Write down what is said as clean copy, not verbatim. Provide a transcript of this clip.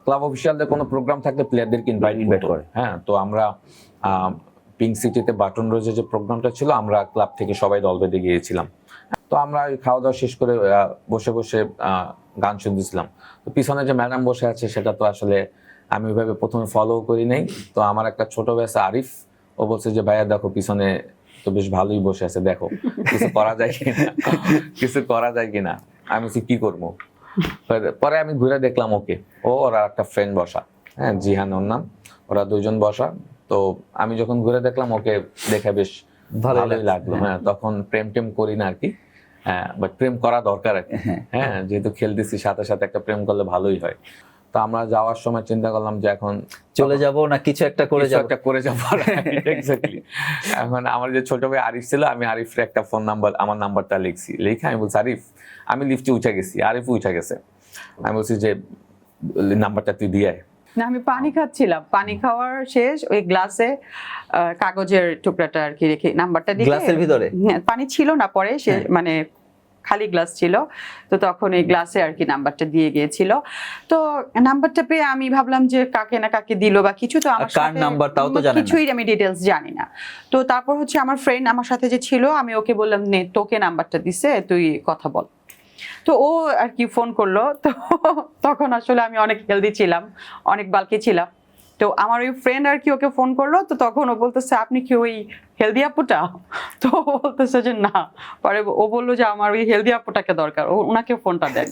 Club অফিসিয়ালদের কোনো programme থাকলে প্লেয়ারদেরকে invite করে। হ্যাঁ, তো আমরা পিঙ্ক সিটিতে বাটন রোজে যে প্রোগ্রামটা ছিল, আমরা ক্লাব থেকে সবাই দল বেঁধে গিয়েছিলাম। তো আমরা খাওয়া দাওয়া শেষ করে বসে বসে গান শুনতেছিলাম। তো পিছনে যে ম্যাডাম বসে আছে সেটা তো আসলে আমি ওইভাবে প্রথমে ফলো করি নাই। তো আমার একটা ছোট ভাই আরিফ, ও বলছে যে ভাইয়া দেখো পিছনে তো বেশ ভালোই বসে আছে, দেখো কিছু করা যায় কিনা, কিছু করা যায় কিনা। আমি বলছি কি করবো। পরে আমি ঘুরে দেখলাম ওকে, ওরা একটা ফ্রেন্ড বসা, হ্যাঁ জিহান ওর নাম, ওরা দুজন বসা। তো আমি যখন ঘুরে দেখলাম ওকে দেখে বেশ ভালোই লাগলো। হ্যাঁ, তখন প্রেম টেম করি না আর কি, হ্যাঁ বাট প্রেম করা দরকার আর কি। হ্যাঁ, যেহেতু খেলতেছি সাথে সাথে একটা প্রেম করলে ভালোই হয়। তো আমরা যাওয়ার সময় চিন্তা করলাম যে এখন চলে যাব না কিছু একটা করে যাবো। এক্স্যাক্টলি। এখন আমার যে ছোট ভাই আরিফ ছিল, আমি আরিফের একটা ফোন নাম্বার, আমার নাম্বারটা লিখে আমি বলছি আরিফ আমি লিফটে উঠে গেছি, আরিফ উঠে গেছে। আমি বলছি যে নাম্বারটা তুই দিয়ে আয়। না, আমি পানি খাচ্ছিলাম, পানি খাওয়ার শেষ ওই গ্লাসে কাগজের টুকরাটা আর কি রেখে নাম্বারটা দিয়ে, গ্লাসের ভিতরে পানি ছিল না, পরে সে মানে খালি গ্লাস ছিল, তো তখন এই গ্লাসে আর কি নাম্বারটা দিয়ে গিয়েছিল। তো নাম্বারটা পেয়ে আমি ভাবলাম যে কাকে না কাকে দিল বা কিছু, তো আমার কার নাম্বার তাও তো জানেন না, কিছুই আমি ডিটেলস জানি না। তো তারপর হচ্ছে আমার ফ্রেন্ড আমার সাথে যে ছিল, আমি ওকে বললাম নে তোকে নাম্বারটা দিছে, তুই কথা বল। তো ও আর কি ফোন করলো। তো তখন আসলে আমি অনেক হেলদি ছিলাম, অনেক বালকি ছিলাম। তো আমার ওই ফ্রেন্ড আর কি ওকে ফোন করলো, তো তখন ও বলতেছে আপনি কি ওই হেলদি আপুটা? তো ও বলতেছে যে না। পরে ও বললো যে আমার ওই হেলদি আপুটাকে দরকার, ওনাকে ফোনটা দেয়।